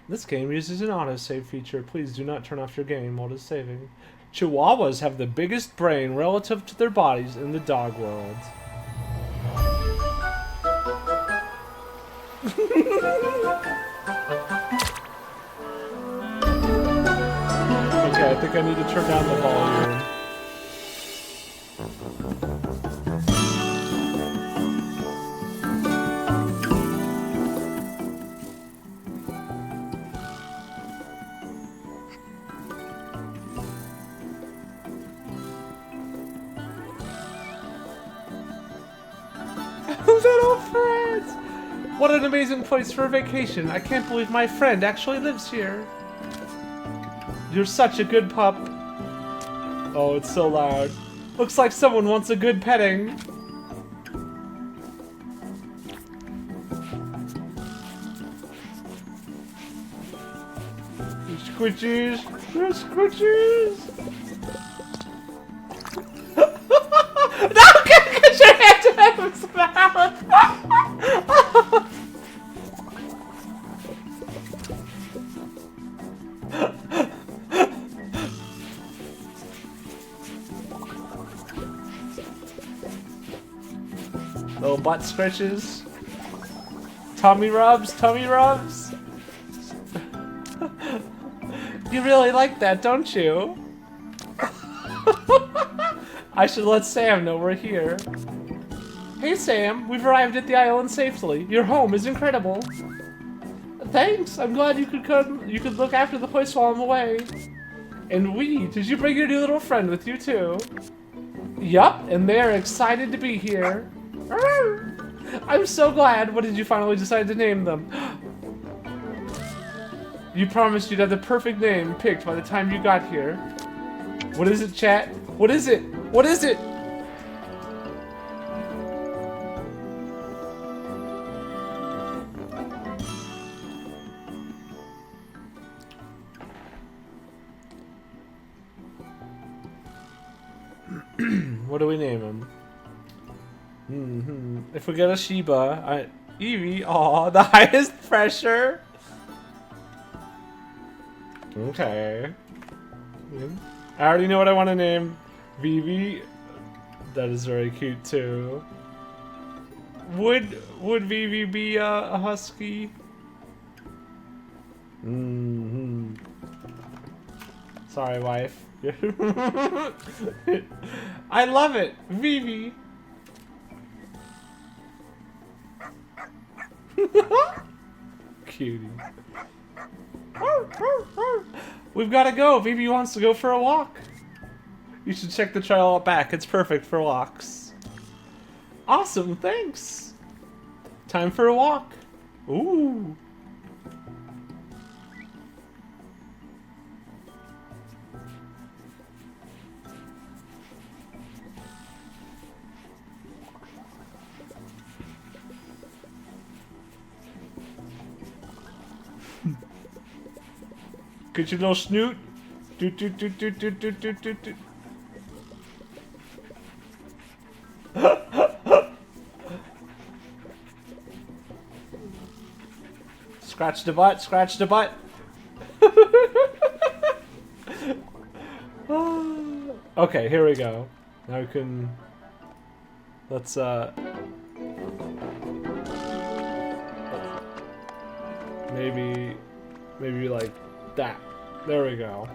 This game uses an autosave feature. Please do not turn off your game while it is saving. Chihuahuas have the biggest brain relative to their bodies in the dog world. Okay, I think I need to turn down the volume. Little friends! What an amazing place for a vacation. I can't believe my friend actually lives here. You're such a good pup. Oh, it's so loud. Looks like someone wants a good petting. Squishies! Squishies! No! Get your hand out of his mouth! Little butt scratches. Tummy rubs, tummy rubs. You really like that, don't you? I should let Sam know we're here. Hey Sam, we've arrived at the island safely. Your home is incredible. Thanks, I'm glad you could come. You could look after the place while I'm away. And did you bring your new little friend with you too? Yup, and they're excited to be here. I'm so glad. What did you finally decide to name them? You promised you'd have the perfect name picked by the time you got here. What is it, chat? What is it? What is it? What do we name him? If we get a Shiba, Eevee, aw, the highest pressure. Okay. I already know what I want to name. Vivi. That is very cute too. Would Vivi be a husky? Sorry, wife. I love it, Vivi. Cutie. We've got to go. Vivi wants to go for a walk. You should check the trail out back. It's perfect for walks. Awesome, thanks. Time for a walk. Ooh. Get your little snoot. Doot, doot, doot, doot, doot, doot, doot, doot, doot. Scratch the butt, scratch the butt. Okay, here we go. Now we can... Let's, maybe like that. There we go.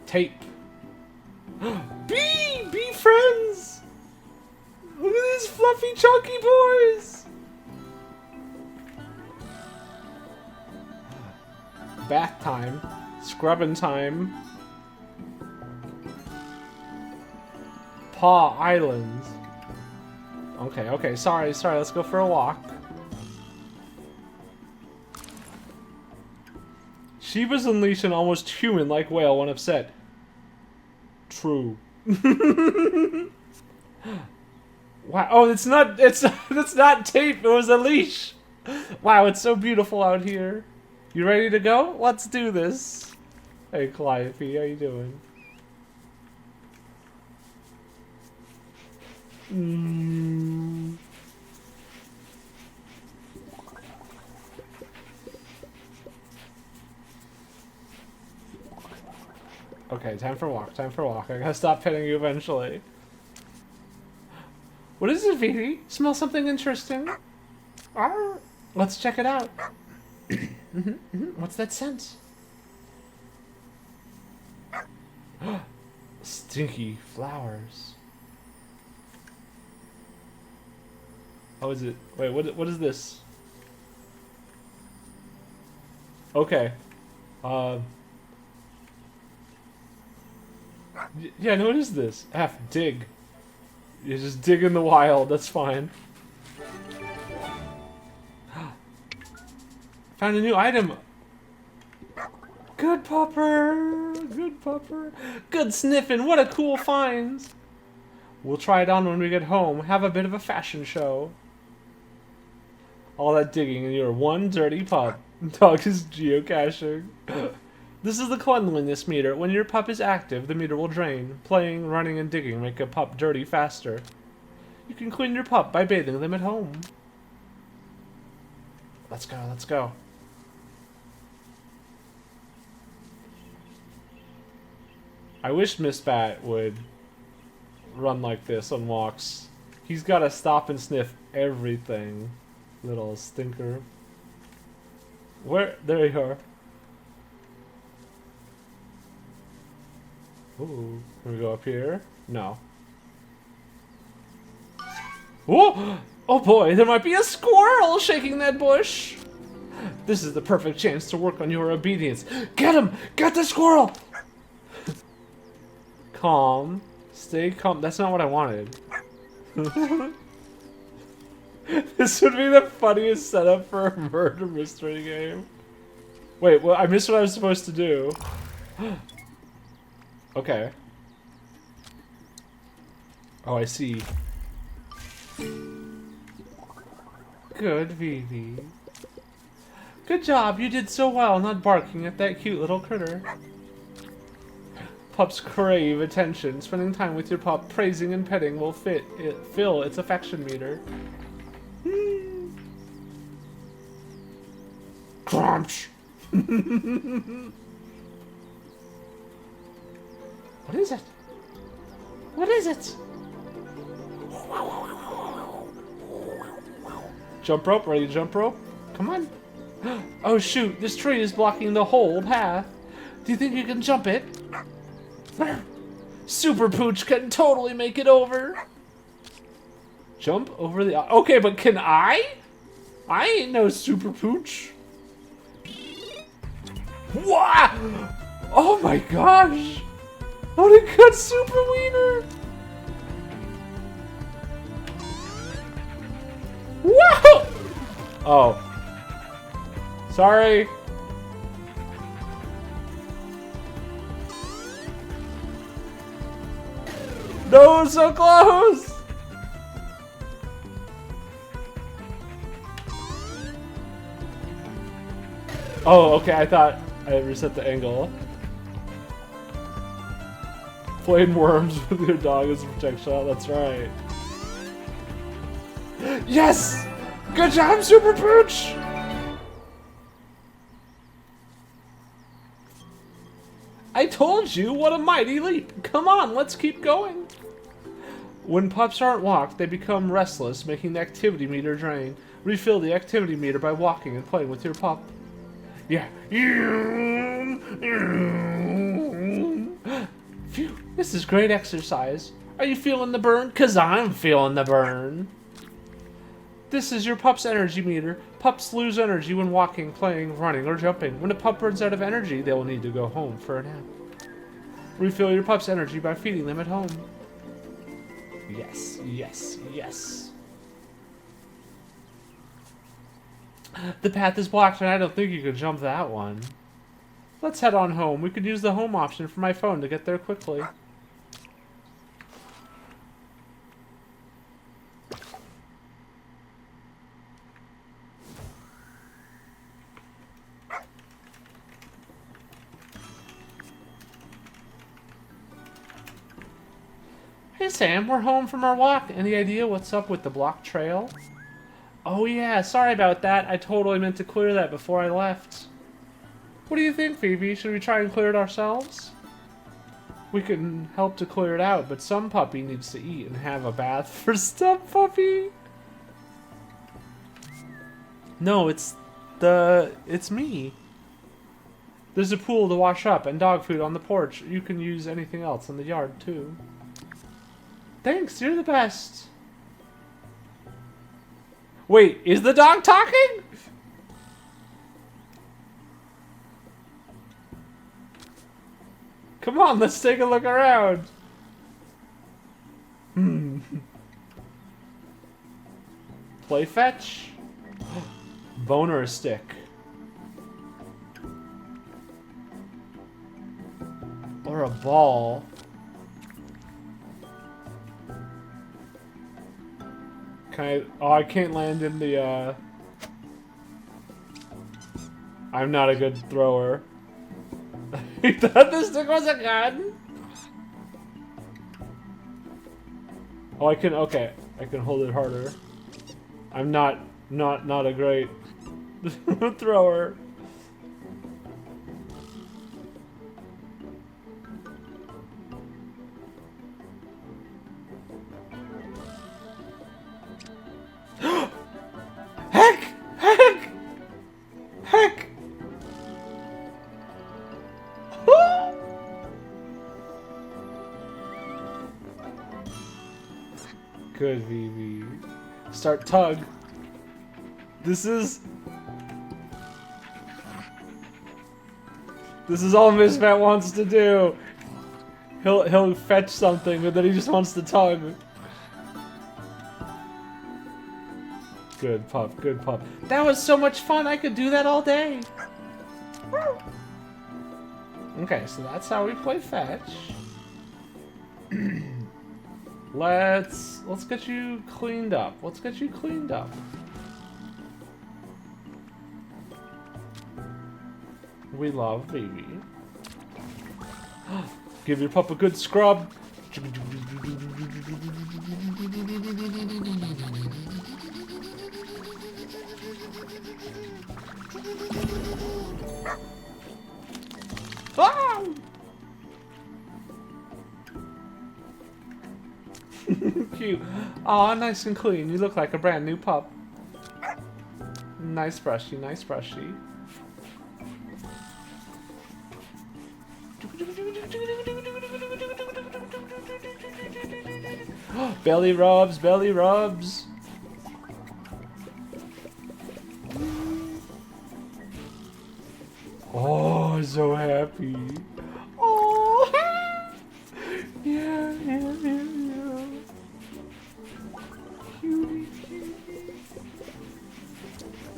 Tape. Be friends! Look at these fluffy chunky boys! Bath time. Scrubbing time. Paw Islands. Okay, sorry, let's go for a walk. Shibas unleash an almost human-like wail when upset. True. Wow, oh, it's not tape, it was a leash. Wow, it's so beautiful out here. You ready to go? Let's do this. Hey, Calliope, how you doing? Okay, time for a walk, time for a walk. I gotta stop petting you eventually. What is it, Vivi? Smell something interesting? Arr. Let's check it out. What's that scent? Stinky flowers. Oh, is it? Wait, what is this? Okay. Yeah, no, what is this? F, dig. You just dig in the wild, that's fine. Found a new item. Good pupper. Good pupper. Good sniffing. What a cool find. We'll try it on when we get home. Have a bit of a fashion show. All that digging and you're one dirty pup. Dog is geocaching. This is the cleanliness meter. When your pup is active, the meter will drain. Playing, running, and digging make a pup dirty faster. You can clean your pup by bathing them at home. Let's go, let's go. I wish Miss Bat would run like this on walks. He's got to stop and sniff everything. Little stinker. Where? There you are. Ooh. Can we go up here? No. Whoa! Oh boy, there might be a squirrel shaking that bush! This is the perfect chance to work on your obedience. Get him! Get the squirrel! Calm. Stay calm. That's not what I wanted. This would be the funniest setup for a murder mystery game. Wait, well, I missed what I was supposed to do. Okay. Oh, I see. Good, Vivi. Good job, you did so well not barking at that cute little critter. Pups crave attention. Spending time with your pup, praising and petting will fill its affection meter. Crunch! What is it? What is it? Jump rope, ready to jump rope? Come on. Oh shoot, this tree is blocking the whole path. Do you think you can jump it? Super Pooch can totally make it over. Jump over the... Okay, but can I? I ain't no Super Pooch. Wow! Oh my gosh! What a good Super Wiener! Wow! Oh. Sorry. No, so close! Oh, okay, I thought I reset the angle. Playing worms with your dog as a projectile, that's right. Yes! Good job, Super Pooch! I told you, what a mighty leap! Come on, let's keep going! When pups aren't walked, they become restless, making the activity meter drain. Refill the activity meter by walking and playing with your pup. Yeah. Phew, this is great exercise. Are you feeling the burn? 'Cause I'm feeling the burn. This is your pup's energy meter. Pups lose energy when walking, playing, running, or jumping. When a pup runs out of energy, they will need to go home for a nap. Refill your pup's energy by feeding them at home. Yes, yes, yes. The path is blocked and I don't think you can jump that one. Let's head on home. We could use the home option for my phone to get there quickly. Hey Sam, we're home from our walk. Any idea what's up with the blocked trail? Oh yeah, sorry about that. I totally meant to clear that before I left. What do you think, Phoebe? Should we try and clear it ourselves? We can help to clear it out, but some puppy needs to eat and have a bath for some puppy. No, it's me. There's a pool to wash up and dog food on the porch. You can use anything else in the yard, too. Thanks, you're the best. Wait, is the dog talking? Come on, let's take a look around. Play fetch. Boner stick. Or a ball. Can I... Oh, I can't land in the, I'm not a good thrower. You thought this stick was a gun? Oh, I can... Okay. I can hold it harder. I'm not a great thrower. Heck! Heck! Heck! Good, VV. Start tug. This is all Misfit wants to do. He'll fetch something, but then he just wants to tug. Good pup, good pup. That was so much fun. I could do that all day. Okay, so that's how we play fetch. Let's get you cleaned up. Let's get you cleaned up. We love baby. Give your pup a good scrub. Ah! Cute. Aw, nice and clean. You look like a brand new pup. Nice brushy, nice brushy. Belly rubs, belly rubs. Oh, so happy. Oh, yeah. Cutie, cutie.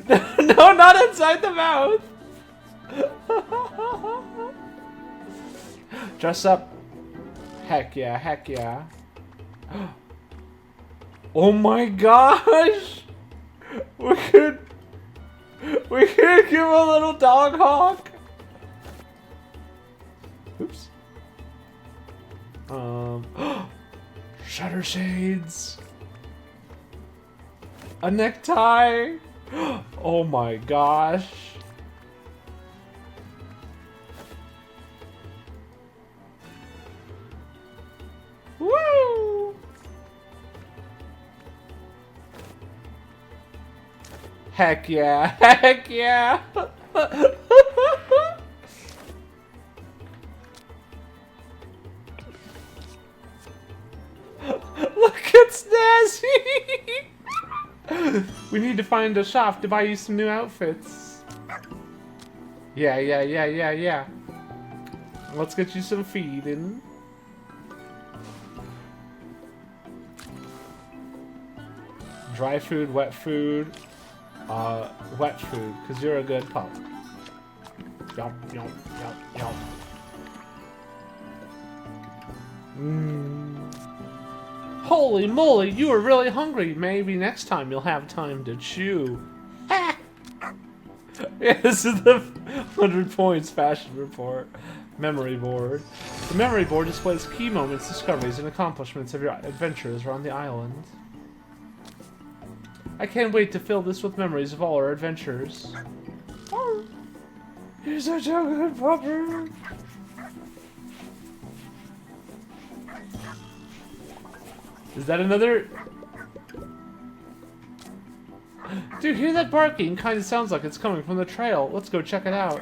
No, not inside the mouth. Dress up. Heck yeah, heck yeah. Oh my gosh! We could give a little dog honk. Oops. Shutter shades. A necktie. Oh my gosh. Woo! Heck yeah, heck yeah! Look, it's Snazzy! We need to find a shop to buy you some new outfits. Yeah. Let's get you some feeding. Dry food, wet food. Wet food, because you're a good pup. Yum. Holy moly, you are really hungry. Maybe next time you'll have time to chew. Yeah, this is the 100 points fashion report. Memory board. The memory board displays key moments, discoveries, and accomplishments of your adventures around the island. I can't wait to fill this with memories of all our adventures. Oh, you're such a good pupper. Is that another? Dude, hear that barking? Kind of sounds like it's coming from the trail. Let's go check it out.